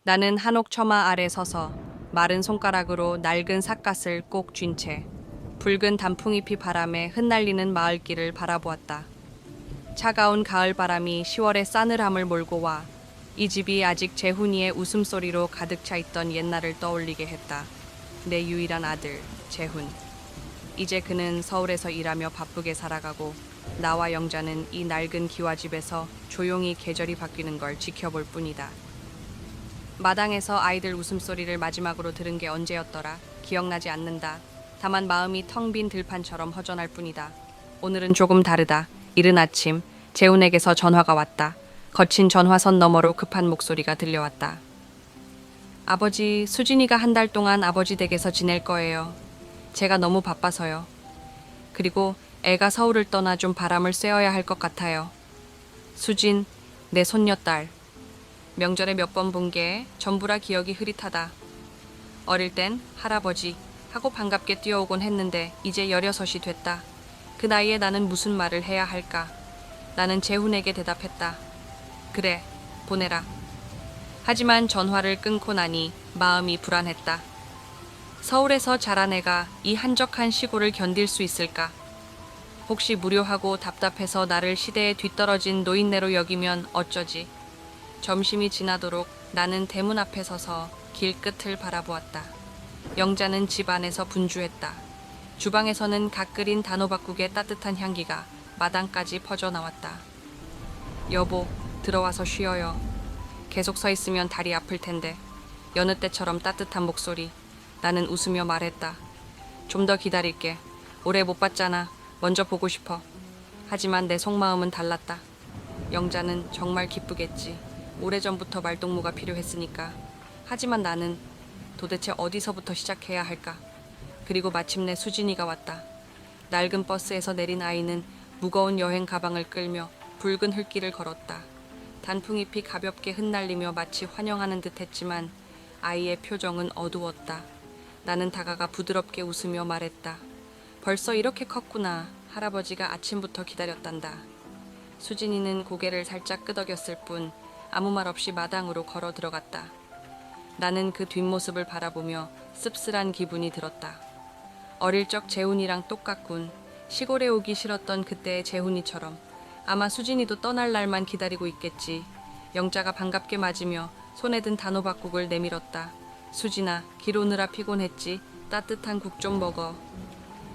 나는 한옥 처마 아래 서서 마른 손가락으로 낡은 삿갓을 꼭 쥔 채 붉은 단풍잎이 바람에 흩날리는 마을길을 바라보았다. 차가운 가을 바람이 10월의 싸늘함을 몰고 와 이 집이 아직 재훈이의 웃음소리로 가득 차 있던 옛날을 떠올리게 했다. 내 유일한 아들, 재훈. 이제 그는 서울에서 일하며 바쁘게 살아가고 나와 영자는 이 낡은 기와집에서 조용히 계절이 바뀌는 걸 지켜볼 뿐이다. 마당에서 아이들 웃음소리를 마지막으로 들은 게 언제였더라? 기억나지 않는다. 다만 마음이 텅 빈 들판처럼 허전할 뿐이다. 오늘은 조금 다르다. 이른 아침 재훈에게서 전화가 왔다. 거친 전화선 너머로 급한 목소리가 들려왔다. 아버지, 수진이가 한 달 동안 아버지 댁에서 지낼 거예요. 제가 너무 바빠서요. 그리고 애가 서울을 떠나 좀 바람을 쐬어야 할 것 같아요. 수진, 내 손녀딸. 명절에 몇 번 본 게 전부라 기억이 흐릿하다. 어릴 땐 할아버지 하고 반갑게 뛰어오곤 했는데 이제 16이 됐다. 그 나이에 나는 무슨 말을 해야 할까? 나는 재훈에게 대답했다. 그래, 보내라. 하지만 전화를 끊고 나니 마음이 불안했다. 서울에서 자란 애가 이 한적한 시골을 견딜 수 있을까? 혹시 무료하고 답답해서 나를 시대에 뒤떨어진 노인네로 여기면 어쩌지? 점심이 지나도록 나는 대문 앞에 서서 길 끝을 바라보았다. 영자는 집 안에서 분주했다. 주방에서는 갓 끓인 단호박국의 따뜻한 향기가 마당까지 퍼져나왔다. 여보, 들어와서 쉬어요. 계속 서 있으면 다리 아플 텐데. 여느 때처럼 따뜻한 목소리. 나는 웃으며 말했다. 좀 더 기다릴게. 오래 못 봤잖아. 먼저 보고 싶어. 하지만 내 속마음은 달랐다. 영자는 정말 기쁘겠지. 오래전부터 말동무가 필요했으니까. 하지만 나는 도대체 어디서부터 시작해야 할까? 그리고 마침내 수진이가 왔다. 낡은 버스에서 내린 아이는 무거운 여행 가방을 끌며 붉은 흙길을 걸었다. 단풍잎이 가볍게 흩날리며 마치 환영하는 듯 했지만 아이의 표정은 어두웠다. 나는 다가가 부드럽게 웃으며 말했다. 벌써 이렇게 컸구나. 할아버지가 아침부터 기다렸단다. 수진이는 고개를 살짝 끄덕였을 뿐 아무 말 없이 마당으로 걸어 들어갔다. 나는 그 뒷모습을 바라보며 씁쓸한 기분이 들었다. 어릴 적 재훈이랑 똑같군. 시골에 오기 싫었던 그때의 재훈이처럼. 아마 수진이도 떠날 날만 기다리고 있겠지. 영자가 반갑게 맞으며 손에 든 단호박국을 내밀었다. 수진아, 길 오느라 피곤했지? 따뜻한 국 좀 먹어.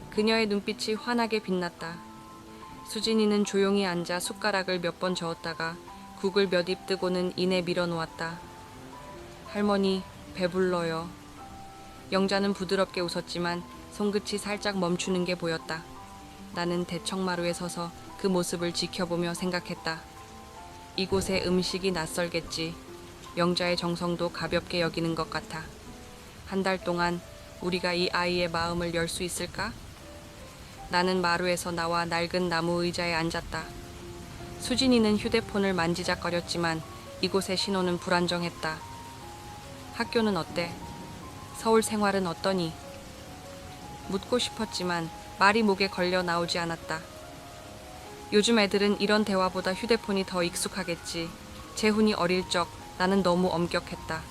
그녀의 눈빛이 환하게 빛났다. 수진이는 조용히 앉아 숟가락을 몇 번 저었다가 국을 몇 입 뜨고는 이내 밀어놓았다. 할머니, 배불러요. 영자는 부드럽게 웃었지만 손끝이 살짝 멈추는 게 보였다. 나는 대청마루에 서서 그 모습을 지켜보며 생각했다. 이곳의 음식이 낯설겠지. 영자의 정성도 가볍게 여기는 것 같아. 한 달 동안 우리가 이 아이의 마음을 열 수 있을까? 나는 마루에서 나와 낡은 나무 의자에 앉았다. 수진이는 휴대폰을 만지작거렸지만 이곳의 신호는 불안정했다. 학교는 어때? 서울 생활은 어떠니? 묻고 싶었지만 말이 목에 걸려 나오지 않았다. 요즘 애들은 이런 대화보다 휴대폰이 더 익숙하겠지. 재훈이 어릴 적 나는 너무 엄격했다.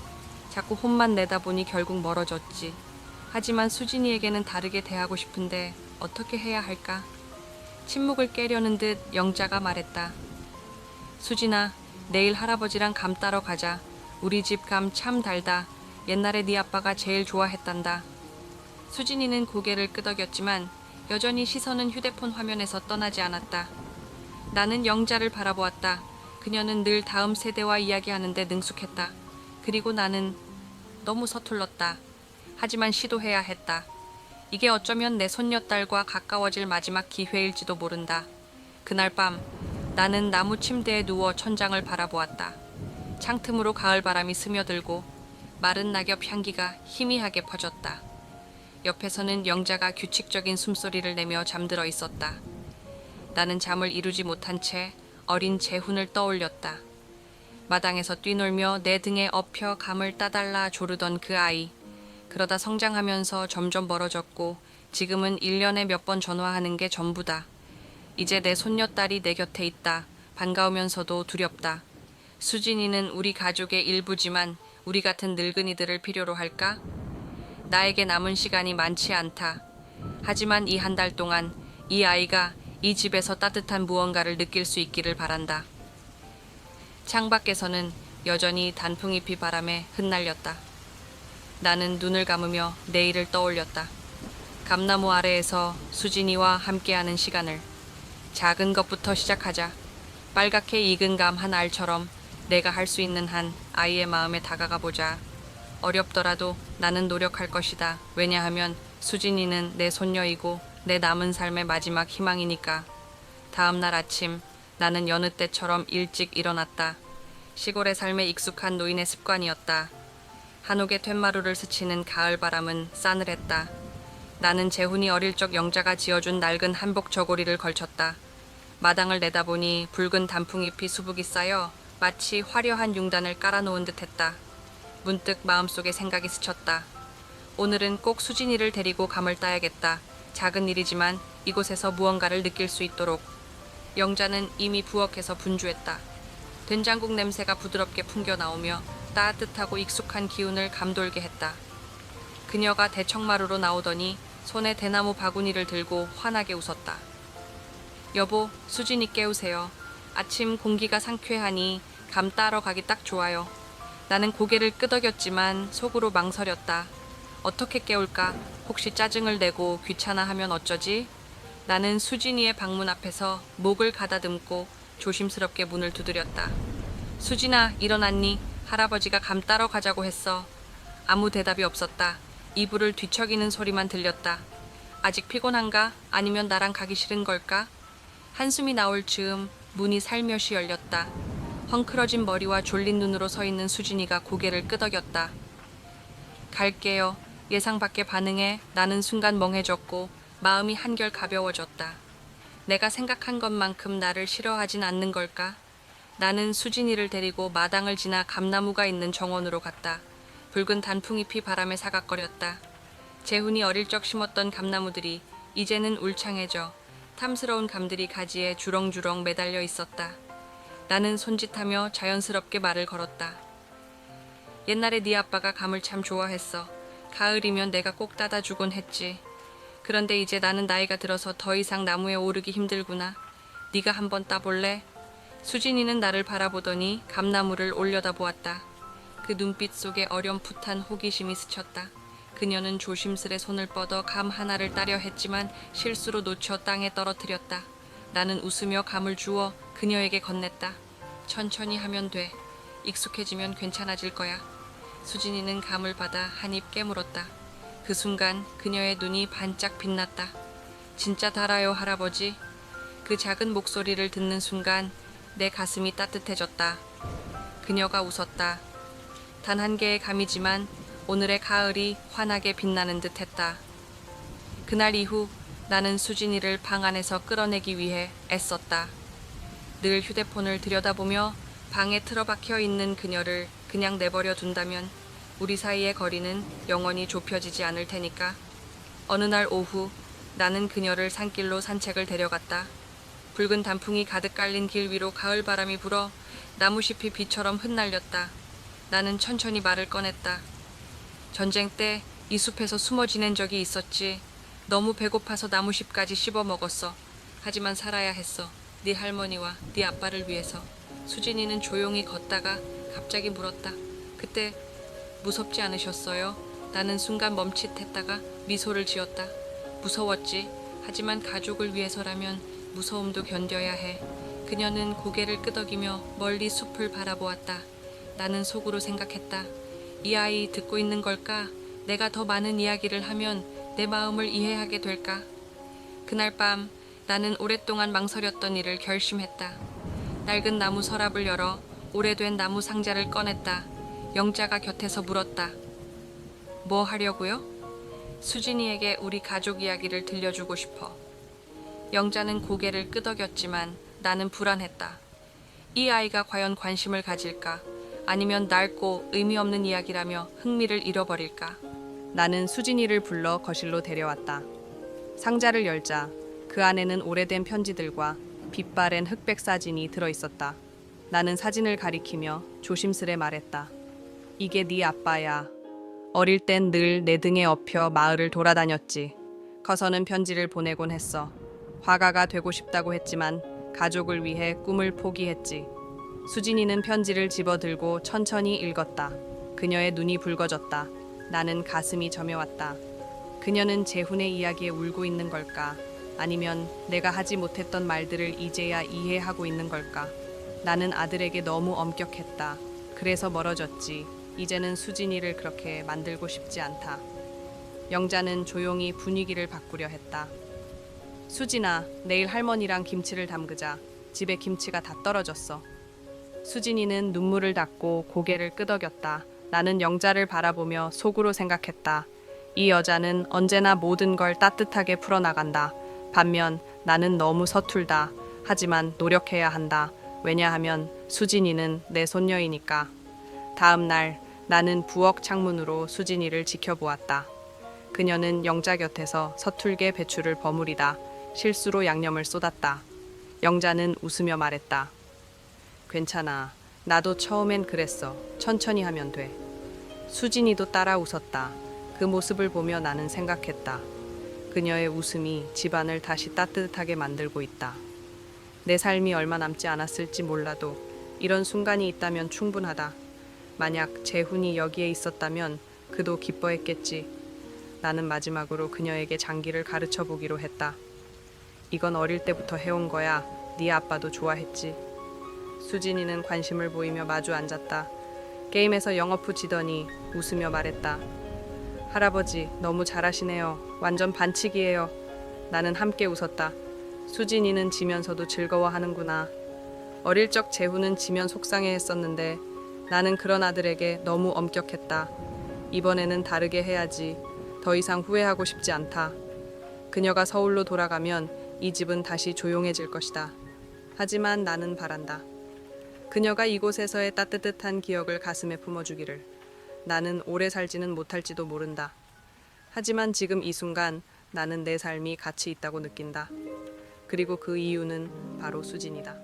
자꾸 혼만 내다 보니 결국 멀어졌지. 하지만 수진이에게는 다르게 대하고 싶은데 어떻게 해야 할까? 침묵을 깨려는 듯 영자가 말했다. 수진아, 내일 할아버지랑 감 따러 가자. 우리 집 감 참 달다. 옛날에 네 아빠가 제일 좋아했단다. 수진이는 고개를 끄덕였지만 여전히 시선은 휴대폰 화면에서 떠나지 않았다. 나는 영자를 바라보았다. 그녀는 늘 다음 세대와 이야기하는데 능숙했다. 그리고 나는 너무 서툴렀다. 하지만 시도해야 했다. 이게 어쩌면 내 손녀딸과 가까워질 마지막 기회일지도 모른다. 그날 밤 나는 나무 침대에 누워 천장을 바라보았다. 창틈으로 가을 바람이 스며들고 마른 낙엽 향기가 희미하게 퍼졌다. 옆에서는 영자가 규칙적인 숨소리를 내며 잠들어 있었다. 나는 잠을 이루지 못한 채 어린 재훈을 떠올렸다. 마당에서 뛰놀며 내 등에 엎혀 감을 따달라 조르던 그 아이. 그러다 성장하면서 점점 멀어졌고 지금은 1년에 몇 번 전화하는 게 전부다. 이제 내 손녀딸이 내 곁에 있다. 반가우면서도 두렵다. 수진이는 우리 가족의 일부지만 우리 같은 늙은이들을 필요로 할까? 나에게 남은 시간이 많지 않다. 하지만 이 한 달 동안 이 아이가 이 집에서 따뜻한 무언가를 느낄 수 있기를 바란다. 창밖에서는 여전히 단풍잎이 바람에 흩날렸다. 나는 눈을 감으며 내일을 떠올렸다. 감나무 아래에서 수진이와 함께하는 시간을. 작은 것부터 시작하자. 빨갛게 익은 감 한 알처럼 내가 할 수 있는 한 아이의 마음에 다가가 보자. 어렵더라도 나는 노력할 것이다. 왜냐하면 수진이는 내 손녀이고 내 남은 삶의 마지막 희망이니까. 다음 날 아침 나는 여느 때처럼 일찍 일어났다. 시골의 삶에 익숙한 노인의 습관이었다. 한옥의 툇마루를 스치는 가을 바람은 싸늘했다. 나는 재훈이 어릴 적 영자가 지어준 낡은 한복 저고리를 걸쳤다. 마당을 내다보니 붉은 단풍잎이 수북이 쌓여 마치 화려한 융단을 깔아놓은 듯했다. 문득 마음속에 생각이 스쳤다. 오늘은 꼭 수진이를 데리고 감을 따야겠다. 작은 일이지만 이곳에서 무언가를 느낄 수 있도록. 영자는 이미 부엌에서 분주했다. 된장국 냄새가 부드럽게 풍겨 나오며 따뜻하고 익숙한 기운을 감돌게 했다. 그녀가 대청마루로 나오더니 손에 대나무 바구니를 들고 환하게 웃었다. 여보, 수진이 깨우세요. 아침 공기가 상쾌하니 감 따러 가기 딱 좋아요. 나는 고개를 끄덕였지만 속으로 망설였다. 어떻게 깨울까? 혹시 짜증을 내고 귀찮아하면 어쩌지? 나는 수진이의 방문 앞에서 목을 가다듬고 조심스럽게 문을 두드렸다. 수진아, 일어났니? 할아버지가 감 따러 가자고 했어. 아무 대답이 없었다. 이불을 뒤척이는 소리만 들렸다. 아직 피곤한가? 아니면 나랑 가기 싫은 걸까? 한숨이 나올 즈음 문이 살며시 열렸다. 헝클어진 머리와 졸린 눈으로 서 있는 수진이가 고개를 끄덕였다. 갈게요. 예상 밖의 반응에 나는 순간 멍해졌고 마음이 한결 가벼워졌다. 내가 생각한 것만큼 나를 싫어하진 않는 걸까? 나는 수진이를 데리고 마당을 지나 감나무가 있는 정원으로 갔다. 붉은 단풍잎이 바람에 사각거렸다. 재훈이 어릴 적 심었던 감나무들이 이제는 울창해져 탐스러운 감들이 가지에 주렁주렁 매달려 있었다. 나는 손짓하며 자연스럽게 말을 걸었다. 옛날에 네 아빠가 감을 참 좋아했어. 가을이면 내가 꼭 따다 주곤 했지. 그런데 이제 나는 나이가 들어서 더 이상 나무에 오르기 힘들구나. 네가 한번 따볼래? 수진이는 나를 바라보더니 감나무를 올려다보았다. 그 눈빛 속에 어렴풋한 호기심이 스쳤다. 그녀는 조심스레 손을 뻗어 감 하나를 따려 했지만 실수로 놓쳐 땅에 떨어뜨렸다. 나는 웃으며 감을 주워 그녀에게 건넸다. 천천히 하면 돼. 익숙해지면 괜찮아질 거야. 수진이는 감을 받아 한 입 깨물었다. 그 순간 그녀의 눈이 반짝 빛났다. 진짜 달아요, 할아버지. 그 작은 목소리를 듣는 순간 내 가슴이 따뜻해졌다. 그녀가 웃었다. 단 한 개의 감이지만 오늘의 가을이 환하게 빛나는 듯했다. 그날 이후 나는 수진이를 방 안에서 끌어내기 위해 애썼다. 늘 휴대폰을 들여다보며 방에 틀어박혀 있는 그녀를 그냥 내버려 둔다면 우리 사이의 거리는 영원히 좁혀지지 않을 테니까. 어느 날 오후 나는 그녀를 산길로 산책을 데려갔다. 붉은 단풍이 가득 깔린 길 위로 가을 바람이 불어 나무잎이 비처럼 흩날렸다. 나는 천천히 말을 꺼냈다. 전쟁 때 이 숲에서 숨어 지낸 적이 있었지. 너무 배고파서 나무잎까지 씹어 먹었어. 하지만 살아야 했어. 네 할머니와 네 아빠를 위해서. 수진이는 조용히 걷다가 갑자기 물었다. 그때 무섭지 않으셨어요? 나는 순간 멈칫했다가 미소를 지었다. 무서웠지. 하지만 가족을 위해서라면 무서움도 견뎌야 해. 그녀는 고개를 끄덕이며 멀리 숲을 바라보았다. 나는 속으로 생각했다. 이 아이 듣고 있는 걸까? 내가 더 많은 이야기를 하면 내 마음을 이해하게 될까? 그날 밤 나는 오랫동안 망설였던 일을 결심했다. 낡은 나무 서랍을 열어 오래된 나무 상자를 꺼냈다. 영자가 곁에서 물었다. 뭐 하려고요? 수진이에게 우리 가족 이야기를 들려주고 싶어. 영자는 고개를 끄덕였지만 나는 불안했다. 이 아이가 과연 관심을 가질까? 아니면 낡고 의미 없는 이야기라며 흥미를 잃어버릴까? 나는 수진이를 불러 거실로 데려왔다. 상자를 열자 그 안에는 오래된 편지들과 빛바랜 흑백 사진이 들어있었다. 나는 사진을 가리키며 조심스레 말했다. 이게 네 아빠야. 어릴 땐 늘 내 등에 업혀 마을을 돌아다녔지. 커서는 편지를 보내곤 했어. 화가가 되고 싶다고 했지만 가족을 위해 꿈을 포기했지. 수진이는 편지를 집어들고 천천히 읽었다. 그녀의 눈이 붉어졌다. 나는 가슴이 저며왔다. 그녀는 재훈의 이야기에 울고 있는 걸까? 아니면 내가 하지 못했던 말들을 이제야 이해하고 있는 걸까? 나는 아들에게 너무 엄격했다. 그래서 멀어졌지. 이제는 수진이를 그렇게 만들고 싶지 않다. 영자는 조용히 분위기를 바꾸려 했다. 수진아, 내일 할머니랑 김치를 담그자. 집에 김치가 다 떨어졌어. 수진이는 눈물을 닦고 고개를 끄덕였다. 나는 영자를 바라보며 속으로 생각했다. 이 여자는 언제나 모든 걸 따뜻하게 풀어나간다. 반면 나는 너무 서툴다. 하지만 노력해야 한다. 왜냐하면 수진이는 내 손녀이니까. 다음 날 나는 부엌 창문으로 수진이를 지켜보았다. 그녀는 영자 곁에서 서툴게 배추를 버무리다 실수로 양념을 쏟았다. 영자는 웃으며 말했다. 괜찮아. 나도 처음엔 그랬어. 천천히 하면 돼. 수진이도 따라 웃었다. 그 모습을 보며 나는 생각했다. 그녀의 웃음이 집안을 다시 따뜻하게 만들고 있다. 내 삶이 얼마 남지 않았을지 몰라도 이런 순간이 있다면 충분하다. 만약 재훈이 여기에 있었다면 그도 기뻐했겠지. 나는 마지막으로 그녀에게 장기를 가르쳐 보기로 했다. 이건 어릴 때부터 해온 거야. 네 아빠도 좋아했지. 수진이는 관심을 보이며 마주 앉았다. 게임에서 영어프 지더니 웃으며 말했다. 할아버지 너무 잘하시네요. 완전 반칙이에요. 나는 함께 웃었다. 수진이는 지면서도 즐거워하는구나. 어릴 적 재훈은 지면 속상해했었는데 나는 그런 아들에게 너무 엄격했다. 이번에는 다르게 해야지. 더 이상 후회하고 싶지 않다. 그녀가 서울로 돌아가면 이 집은 다시 조용해질 것이다. 하지만 나는 바란다. 그녀가 이곳에서의 따뜻한 기억을 가슴에 품어주기를. 나는 오래 살지는 못할지도 모른다. 하지만 지금 이 순간 나는 내 삶이 가치 있다고 느낀다. 그리고 그 이유는 바로 수진이다.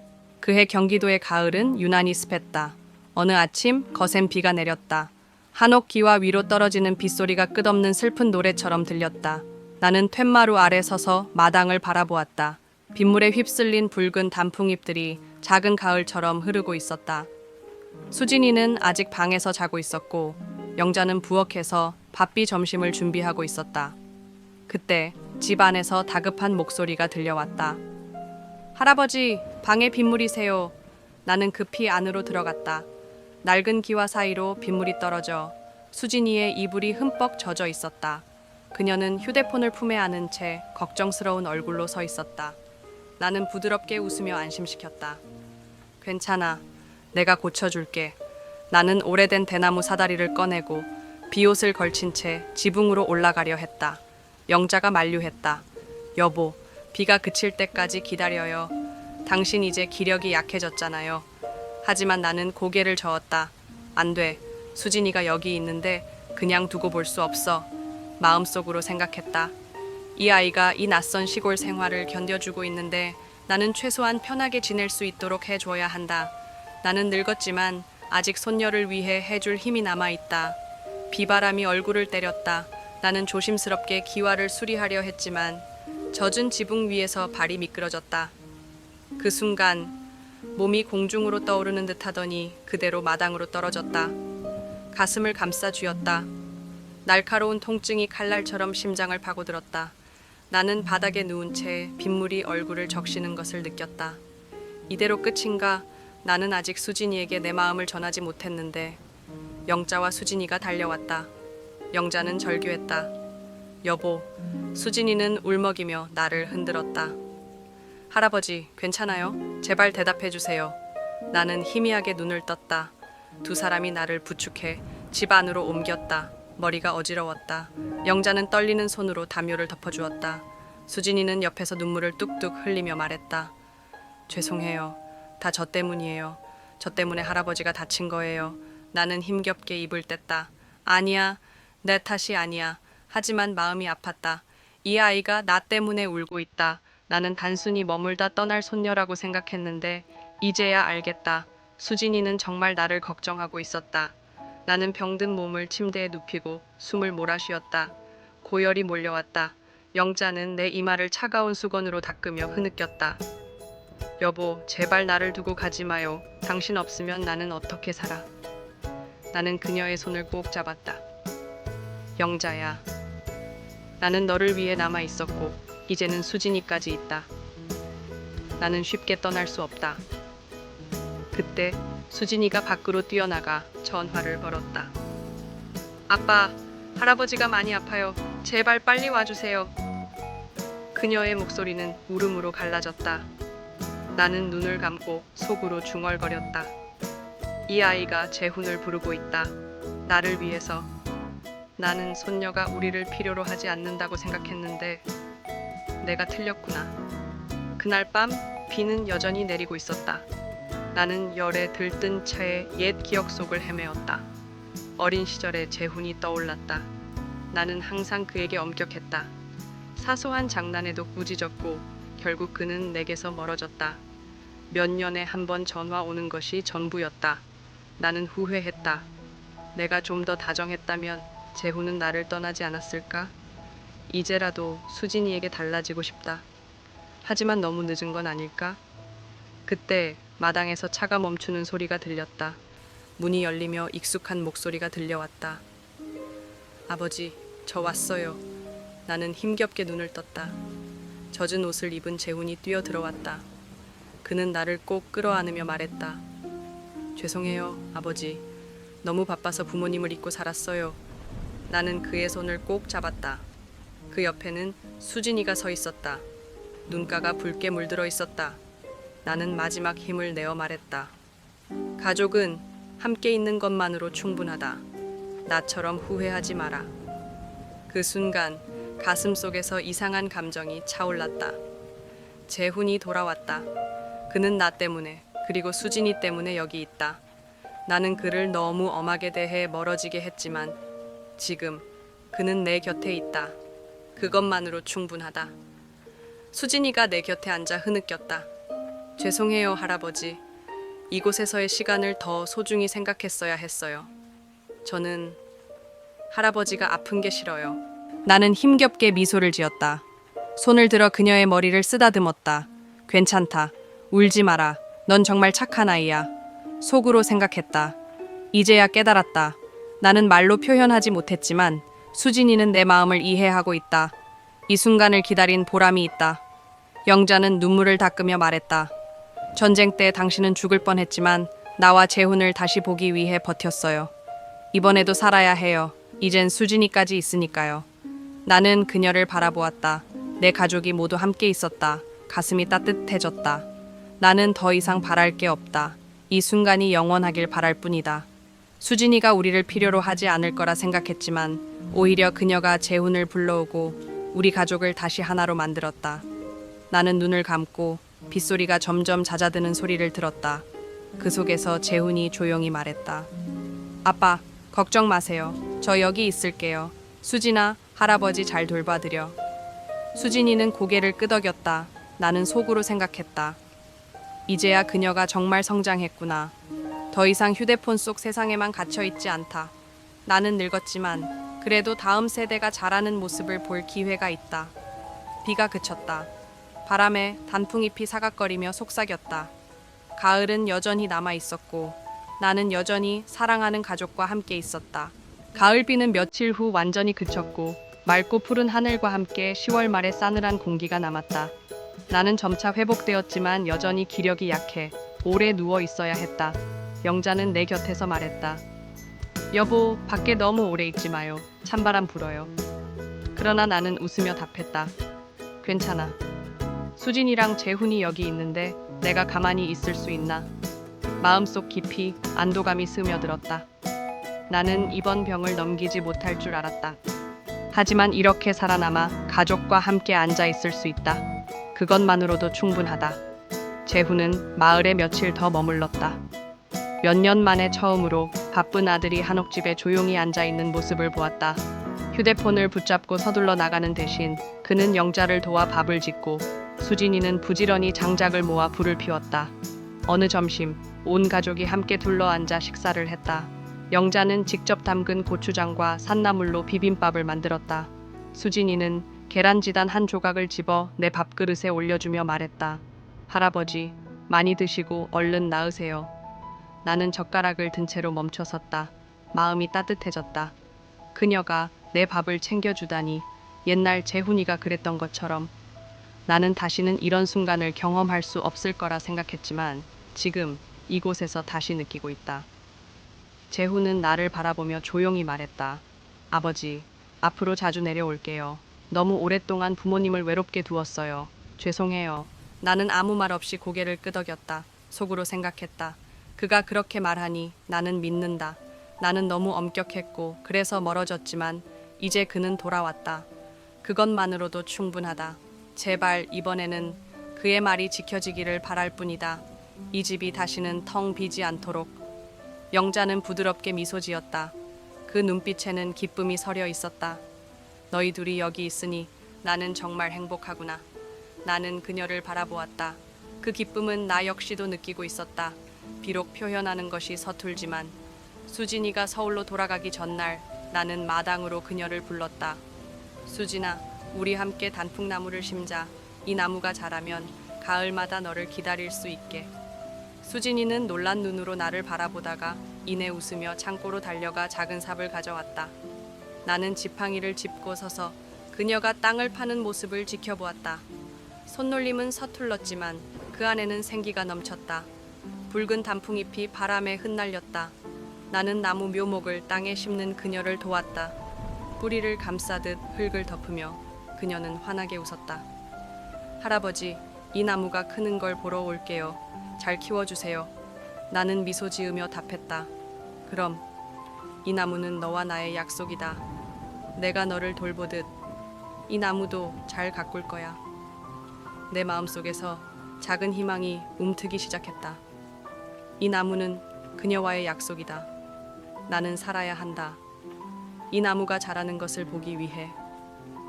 그해 경기도의 가을은 유난히 습했다. 어느 아침 거센 비가 내렸다. 한옥기와 위로 떨어지는 빗소리가 끝없는 슬픈 노래처럼 들렸다. 나는 툇마루 아래 서서 마당을 바라보았다. 빗물에 휩쓸린 붉은 단풍잎들이 작은 가을처럼 흐르고 있었다. 수진이는 아직 방에서 자고 있었고 영자는 부엌에서 바삐 점심을 준비하고 있었다. 그때 집 안에서 다급한 목소리가 들려왔다. 할아버지, 방에 빗물이 새요. 나는 급히 안으로 들어갔다. 낡은 기와 사이로 빗물이 떨어져 수진이의 이불이 흠뻑 젖어 있었다. 그녀는 휴대폰을 품에 안은 채 걱정스러운 얼굴로 서 있었다. 나는 부드럽게 웃으며 안심시켰다. 괜찮아. 내가 고쳐줄게. 나는 오래된 대나무 사다리를 꺼내고 비옷을 걸친 채 지붕으로 올라가려 했다. 영자가 만류했다. 여보, 비가 그칠 때까지 기다려요. 당신 이제 기력이 약해졌잖아요. 하지만 나는 고개를 저었다. 안 돼. 수진이가 여기 있는데 그냥 두고 볼 수 없어. 마음속으로 생각했다. 이 아이가 이 낯선 시골 생활을 견뎌주고 있는데 나는 최소한 편하게 지낼 수 있도록 해줘야 한다. 나는 늙었지만 아직 손녀를 위해 해줄 힘이 남아있다. 비바람이 얼굴을 때렸다. 나는 조심스럽게 기와를 수리하려 했지만 젖은 지붕 위에서 발이 미끄러졌다. 그 순간 몸이 공중으로 떠오르는 듯 하더니 그대로 마당으로 떨어졌다. 가슴을 감싸 쥐었다. 날카로운 통증이 칼날처럼 심장을 파고들었다. 나는 바닥에 누운 채 빗물이 얼굴을 적시는 것을 느꼈다. 이대로 끝인가? 나는 아직 수진이에게 내 마음을 전하지 못했는데 영자와 수진이가 달려왔다. 영자는 절규했다. 여보, 수진이는 울먹이며 나를 흔들었다. 할아버지, 괜찮아요? 제발 대답해 주세요. 나는 희미하게 눈을 떴다. 두 사람이 나를 부축해 집 안으로 옮겼다. 머리가 어지러웠다. 영자는 떨리는 손으로 담요를 덮어주었다. 수진이는 옆에서 눈물을 뚝뚝 흘리며 말했다. 죄송해요. 다 저 때문이에요. 저 때문에 할아버지가 다친 거예요. 나는 힘겹게 입을 뗐다. 아니야. 내 탓이 아니야. 하지만 마음이 아팠다. 이 아이가 나 때문에 울고 있다. 나는 단순히 머물다 떠날 손녀라고 생각했는데 이제야 알겠다. 수진이는 정말 나를 걱정하고 있었다. 나는 병든 몸을 침대에 눕히고 숨을 몰아쉬었다. 고열이 몰려왔다. 영자는 내 이마를 차가운 수건으로 닦으며 흐느꼈다. 여보, 제발 나를 두고 가지 마요. 당신 없으면 나는 어떻게 살아? 나는 그녀의 손을 꼭 잡았다. 영자야, 나는 너를 위해 남아 있었고 이제는 수진이까지 있다. 나는 쉽게 떠날 수 없다. 그때 수진이가 밖으로 뛰어나가 전화를 걸었다. 아빠, 할아버지가 많이 아파요. 제발 빨리 와주세요. 그녀의 목소리는 울음으로 갈라졌다. 나는 눈을 감고 속으로 중얼거렸다. 이 아이가 재훈을 부르고 있다. 나를 위해서. 나는 손녀가 우리를 필요로 하지 않는다고 생각했는데 내가 틀렸구나. 그날 밤 비는 여전히 내리고 있었다. 나는 열에 들뜬 차에 옛 기억 속을 헤매었다. 어린 시절의 재훈이 떠올랐다. 나는 항상 그에게 엄격했다. 사소한 장난에도 꾸짖었고 결국 그는 내게서 멀어졌다. 몇 년에 한 번 전화 오는 것이 전부였다. 나는 후회했다. 내가 좀 더 다정했다면 재훈은 나를 떠나지 않았을까? 이제라도 수진이에게 달라지고 싶다. 하지만 너무 늦은 건 아닐까? 그때 마당에서 차가 멈추는 소리가 들렸다. 문이 열리며 익숙한 목소리가 들려왔다. 아버지, 저 왔어요. 나는 힘겹게 눈을 떴다. 젖은 옷을 입은 재훈이 뛰어 들어왔다. 그는 나를 꼭 끌어안으며 말했다. 죄송해요, 아버지. 너무 바빠서 부모님을 잊고 살았어요. 나는 그의 손을 꼭 잡았다. 그 옆에는 수진이가 서 있었다. 눈가가 붉게 물들어 있었다. 나는 마지막 힘을 내어 말했다. 가족은 함께 있는 것만으로 충분하다. 나처럼 후회하지 마라. 그 순간 가슴 속에서 이상한 감정이 차올랐다. 재훈이 돌아왔다. 그는 나 때문에 그리고 수진이 때문에 여기 있다. 나는 그를 너무 엄하게 대해 멀어지게 했지만 지금 그는 내 곁에 있다. 그것만으로 충분하다. 수진이가 내 곁에 앉아 흐느꼈다. 죄송해요, 할아버지. 이곳에서의 시간을 더 소중히 생각했어야 했어요. 저는 할아버지가 아픈 게 싫어요. 나는 힘겹게 미소를 지었다. 손을 들어 그녀의 머리를 쓰다듬었다. 괜찮다. 울지 마라. 넌 정말 착한 아이야. 속으로 생각했다. 이제야 깨달았다. 나는 말로 표현하지 못했지만 수진이는 내 마음을 이해하고 있다. 이 순간을 기다린 보람이 있다. 영자는 눈물을 닦으며 말했다. 전쟁 때 당신은 죽을 뻔했지만 나와 재훈을 다시 보기 위해 버텼어요. 이번에도 살아야 해요. 이젠 수진이까지 있으니까요. 나는 그녀를 바라보았다. 내 가족이 모두 함께 있었다. 가슴이 따뜻해졌다. 나는 더 이상 바랄 게 없다. 이 순간이 영원하길 바랄 뿐이다. 수진이가 우리를 필요로 하지 않을 거라 생각했지만 오히려 그녀가 재훈을 불러오고 우리 가족을 다시 하나로 만들었다. 나는 눈을 감고 빗소리가 점점 잦아드는 소리를 들었다. 그 속에서 재훈이 조용히 말했다. 아빠, 걱정 마세요. 저 여기 있을게요. 수진아, 할아버지 잘 돌봐드려. 수진이는 고개를 끄덕였다. 나는 속으로 생각했다. 이제야 그녀가 정말 성장했구나. 더 이상 휴대폰 속 세상에만 갇혀있지 않다. 나는 늙었지만 그래도 다음 세대가 자라는 모습을 볼 기회가 있다. 비가 그쳤다. 바람에 단풍잎이 사각거리며 속삭였다. 가을은 여전히 남아있었고 나는 여전히 사랑하는 가족과 함께 있었다. 가을비는 며칠 후 완전히 그쳤고 맑고 푸른 하늘과 함께 10월 말의 싸늘한 공기가 남았다. 나는 점차 회복되었지만 여전히 기력이 약해 오래 누워 있어야 했다. 영자는 내 곁에서 말했다. 여보, 밖에 너무 오래 있지 마요. 찬바람 불어요. 그러나 나는 웃으며 답했다. 괜찮아. 수진이랑 재훈이 여기 있는데 내가 가만히 있을 수 있나? 마음속 깊이 안도감이 스며들었다. 나는 이번 병을 넘기지 못할 줄 알았다. 하지만 이렇게 살아남아 가족과 함께 앉아 있을 수 있다. 그것만으로도 충분하다. 재훈은 마을에 며칠 더 머물렀다. 몇 년 만에 처음으로 바쁜 아들이 한옥집에 조용히 앉아 있는 모습을 보았다. 휴대폰을 붙잡고 서둘러 나가는 대신 그는 영자를 도와 밥을 짓고 수진이는 부지런히 장작을 모아 불을 피웠다. 어느 점심 온 가족이 함께 둘러앉아 식사를 했다. 영자는 직접 담근 고추장과 산나물로 비빔밥을 만들었다. 수진이는 계란지단 한 조각을 집어 내 밥그릇에 올려주며 말했다. 할아버지, 많이 드시고 얼른 나으세요. 나는 젓가락을 든 채로 멈춰섰다. 마음이 따뜻해졌다. 그녀가 내 밥을 챙겨주다니 옛날 재훈이가 그랬던 것처럼. 나는 다시는 이런 순간을 경험할 수 없을 거라 생각했지만 지금 이곳에서 다시 느끼고 있다. 재훈은 나를 바라보며 조용히 말했다. 아버지, 앞으로 자주 내려올게요. 너무 오랫동안 부모님을 외롭게 두었어요. 죄송해요. 나는 아무 말 없이 고개를 끄덕였다. 속으로 생각했다. 그가 그렇게 말하니 나는 믿는다. 나는 너무 엄격했고 그래서 멀어졌지만 이제 그는 돌아왔다. 그것만으로도 충분하다. 제발 이번에는 그의 말이 지켜지기를 바랄 뿐이다. 이 집이 다시는 텅 비지 않도록. 영자는 부드럽게 미소 지었다. 그 눈빛에는 기쁨이 서려 있었다. 너희 둘이 여기 있으니 나는 정말 행복하구나. 나는 그녀를 바라보았다. 그 기쁨은 나 역시도 느끼고 있었다. 비록 표현하는 것이 서툴지만 수진이가 서울로 돌아가기 전날 나는 마당으로 그녀를 불렀다. 수진아, 우리 함께 단풍나무를 심자. 이 나무가 자라면 가을마다 너를 기다릴 수 있게. 수진이는 놀란 눈으로 나를 바라보다가 이내 웃으며 창고로 달려가 작은 삽을 가져왔다. 나는 지팡이를 짚고 서서 그녀가 땅을 파는 모습을 지켜보았다. 손놀림은 서툴렀지만 그 안에는 생기가 넘쳤다. 붉은 단풍잎이 바람에 흩날렸다. 나는 나무 묘목을 땅에 심는 그녀를 도왔다. 뿌리를 감싸듯 흙을 덮으며 그녀는 환하게 웃었다. 할아버지, 이 나무가 크는 걸 보러 올게요. 잘 키워주세요. 나는 미소 지으며 답했다. 그럼 이 나무는 너와 나의 약속이다. 내가 너를 돌보듯 이 나무도 잘 가꿀 거야. 내 마음속에서 작은 희망이 움트기 시작했다. 이 나무는 그녀와의 약속이다. 나는 살아야 한다. 이 나무가 자라는 것을 보기 위해,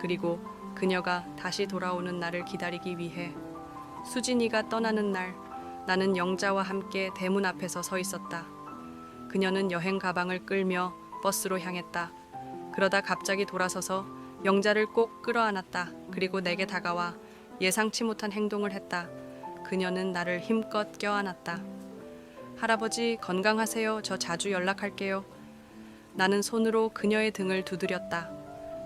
그리고 그녀가 다시 돌아오는 날을 기다리기 위해. 수진이가 떠나는 날 나는 영자와 함께 대문 앞에서 서 있었다. 그녀는 여행 가방을 끌며 버스로 향했다. 그러다 갑자기 돌아서서 영자를 꼭 끌어안았다. 그리고 내게 다가와 예상치 못한 행동을 했다. 그녀는 나를 힘껏 껴안았다. 할아버지, 건강하세요. 저 자주 연락할게요. 나는 손으로 그녀의 등을 두드렸다.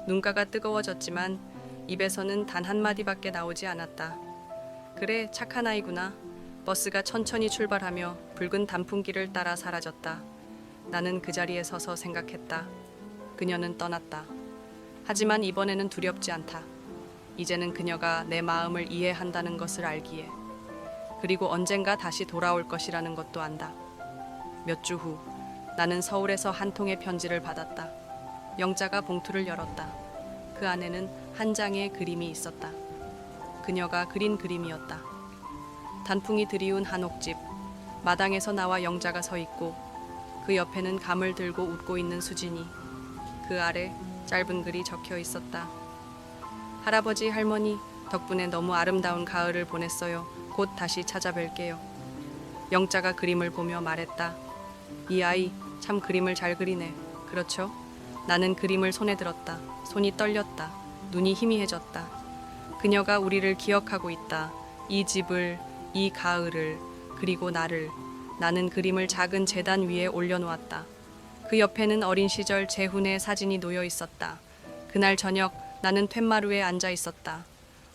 눈가가 뜨거워졌지만 입에서는 단 한마디밖에 나오지 않았다. 그래, 착한 아이구나. 버스가 천천히 출발하며 붉은 단풍길을 따라 사라졌다. 나는 그 자리에 서서 생각했다. 그녀는 떠났다. 하지만 이번에는 두렵지 않다. 이제는 그녀가 내 마음을 이해한다는 것을 알기에, 그리고 언젠가 다시 돌아올 것이라는 것도 안다. 몇 주 후 나는 서울에서 한 통의 편지를 받았다. 영자가 봉투를 열었다. 그 안에는 한 장의 그림이 있었다. 그녀가 그린 그림이었다. 단풍이 드리운 한옥집, 마당에서 나와 영자가 서 있고 그 옆에는 감을 들고 웃고 있는 수진이. 그 아래 짧은 글이 적혀 있었다. 할아버지, 할머니, 덕분에 너무 아름다운 가을을 보냈어요. 곧 다시 찾아뵐게요. 영자가 그림을 보며 말했다. 이 아이 참 그림을 잘 그리네. 그렇죠? 나는 그림을 손에 들었다. 손이 떨렸다. 눈이 희미해졌다. 그녀가 우리를 기억하고 있다. 이 집을, 이 가을을, 그리고 나를. 나는 그림을 작은 재단 위에 올려놓았다. 그 옆에는 어린 시절 재훈의 사진이 놓여 있었다. 그날 저녁 나는 툇마루에 앉아 있었다.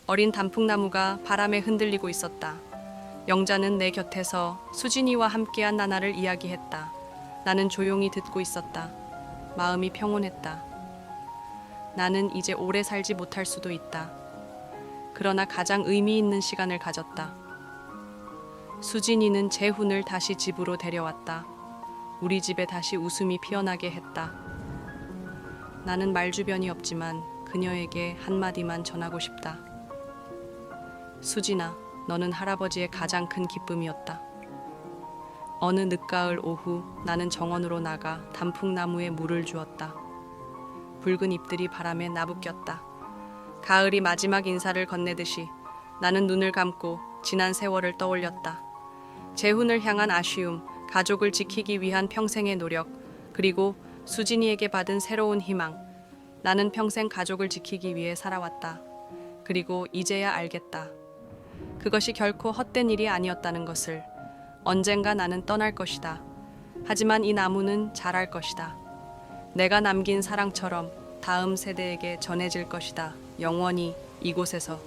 어린 단풍나무가 바람에 흔들리고 있었다. 영자는 내 곁에서 수진이와 함께한 나날을 이야기했다. 나는 조용히 듣고 있었다. 마음이 평온했다. 나는 이제 오래 살지 못할 수도 있다. 그러나 가장 의미 있는 시간을 가졌다. 수진이는 재훈을 다시 집으로 데려왔다. 우리 집에 다시 웃음이 피어나게 했다. 나는 말주변이 없지만 그녀에게 한마디만 전하고 싶다. 수진아, 너는 할아버지의 가장 큰 기쁨이었다. 어느 늦가을 오후 나는 정원으로 나가 단풍나무에 물을 주었다. 붉은 잎들이 바람에 나부꼈다. 가을이 마지막 인사를 건네듯이 나는 눈을 감고 지난 세월을 떠올렸다. 재훈을 향한 아쉬움, 가족을 지키기 위한 평생의 노력, 그리고 수진이에게 받은 새로운 희망. 나는 평생 가족을 지키기 위해 살아왔다. 그리고 이제야 알겠다. 그것이 결코 헛된 일이 아니었다는 것을. 언젠가 나는 떠날 것이다. 하지만 이 나무는 자랄 것이다. 내가 남긴 사랑처럼 다음 세대에게 전해질 것이다. 영원히 이곳에서.